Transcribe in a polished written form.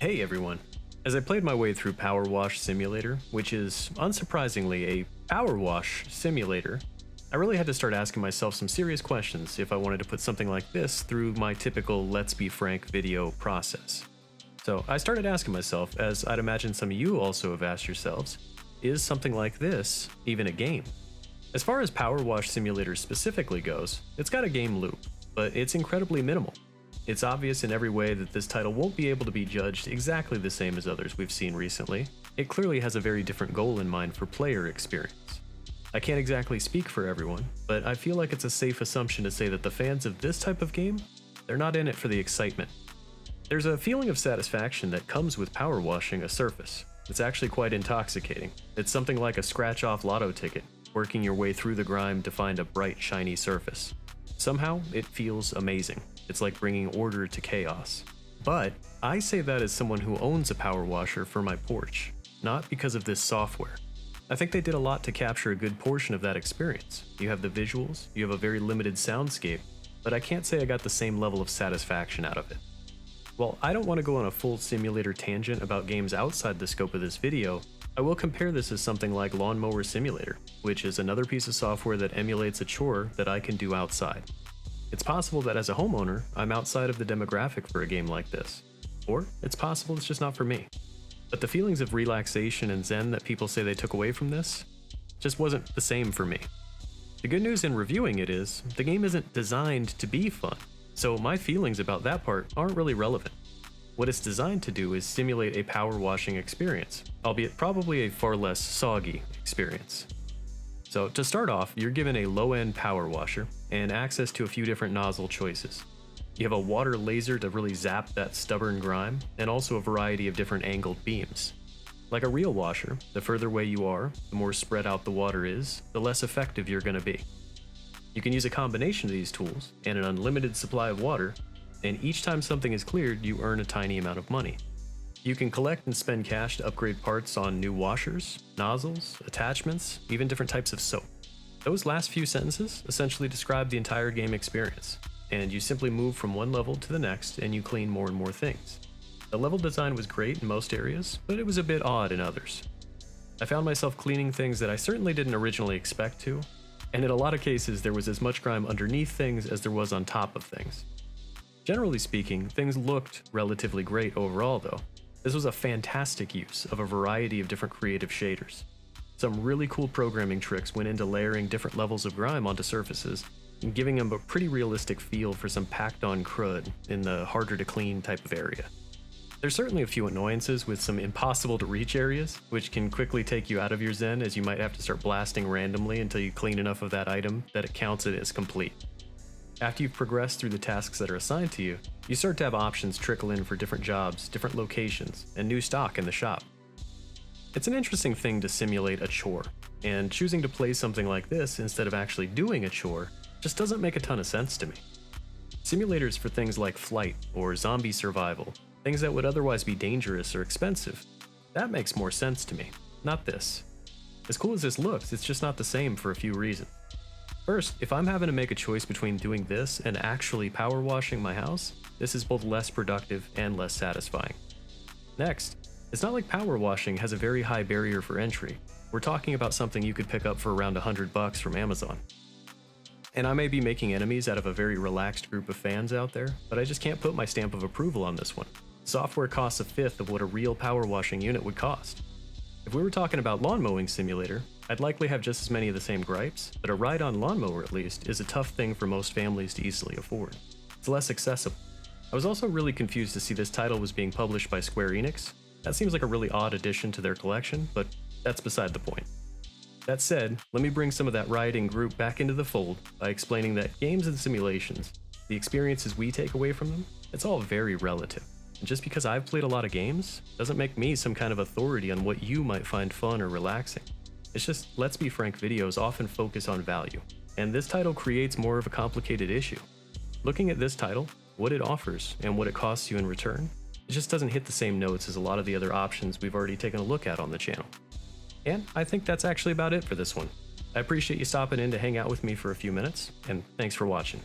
Hey everyone! As I played my way through Powerwash Simulator, which is, unsurprisingly, a power wash simulator, I really had to start asking myself some serious questions if I wanted to put something like this through my typical let's be frank video process. So I started asking myself, as I'd imagine some of you also have asked yourselves, is something like this even a game? As far as Powerwash Simulator specifically goes, it's got a game loop, but it's incredibly minimal. It's obvious in every way that this title won't be able to be judged exactly the same as others we've seen recently. It clearly has a very different goal in mind for player experience. I can't exactly speak for everyone, but I feel like it's a safe assumption to say that the fans of this type of game, they're not in it for the excitement. There's a feeling of satisfaction that comes with power washing a surface. It's actually quite intoxicating. It's something like a scratch-off lotto ticket, working your way through the grime to find a bright, shiny surface. Somehow, it feels amazing. It's like bringing order to chaos. But I say that as someone who owns a power washer for my porch, not because of this software. I think they did a lot to capture a good portion of that experience. You have the visuals, you have a very limited soundscape, but I can't say I got the same level of satisfaction out of it. While I don't want to go on a full simulator tangent about games outside the scope of this video, I will compare this as something like Lawnmower Simulator, which is another piece of software that emulates a chore that I can do outside. It's possible that as a homeowner, I'm outside of the demographic for a game like this. Or it's possible it's just not for me. But the feelings of relaxation and zen that people say they took away from this just wasn't the same for me. The good news in reviewing it is, the game isn't designed to be fun, so my feelings about that part aren't really relevant. What it's designed to do is simulate a power washing experience, albeit probably a far less soggy experience. So to start off, you're given a low-end power washer and access to a few different nozzle choices. You have a water laser to really zap that stubborn grime, and also a variety of different angled beams. Like a real washer, the further away you are, the more spread out the water is, the less effective you're going to be. You can use a combination of these tools and an unlimited supply of water, and each time something is cleared, you earn a tiny amount of money. You can collect and spend cash to upgrade parts on new washers, nozzles, attachments, even different types of soap. Those last few sentences essentially describe the entire game experience, and you simply move from one level to the next and you clean more and more things. The level design was great in most areas, but it was a bit odd in others. I found myself cleaning things that I certainly didn't originally expect to, and in a lot of cases there was as much grime underneath things as there was on top of things. Generally speaking, things looked relatively great overall though. This was a fantastic use of a variety of different creative shaders. Some really cool programming tricks went into layering different levels of grime onto surfaces and giving them a pretty realistic feel for some packed on crud in the harder to clean type of area. There's certainly a few annoyances with some impossible to reach areas, which can quickly take you out of your zen as you might have to start blasting randomly until you clean enough of that item that it counts it as complete. After you've progressed through the tasks that are assigned to you, you start to have options trickle in for different jobs, different locations, and new stock in the shop. It's an interesting thing to simulate a chore, and choosing to play something like this instead of actually doing a chore just doesn't make a ton of sense to me. Simulators for things like flight or zombie survival, things that would otherwise be dangerous or expensive, that makes more sense to me, not this. As cool as this looks, it's just not the same for a few reasons. First, if I'm having to make a choice between doing this and actually power washing my house, this is both less productive and less satisfying. Next, it's not like power washing has a very high barrier for entry. We're talking about something you could pick up for around $100 from Amazon. And I may be making enemies out of a very relaxed group of fans out there, but I just can't put my stamp of approval on this one. Software costs a fifth of what a real power washing unit would cost. If we were talking about Lawn Mowing Simulator, I'd likely have just as many of the same gripes, but a ride-on lawnmower at least is a tough thing for most families to easily afford. It's less accessible. I was also really confused to see this title was being published by Square Enix. That seems like a really odd addition to their collection, but that's beside the point. That said, let me bring some of that rioting group back into the fold by explaining that games and simulations, the experiences we take away from them, it's all very relative. And just because I've played a lot of games doesn't make me some kind of authority on what you might find fun or relaxing. It's just, let's be frank, videos often focus on value, and this title creates more of a complicated issue. Looking at this title, what it offers, and what it costs you in return, it just doesn't hit the same notes as a lot of the other options we've already taken a look at on the channel. And I think that's actually about it for this one. I appreciate you stopping in to hang out with me for a few minutes, and thanks for watching.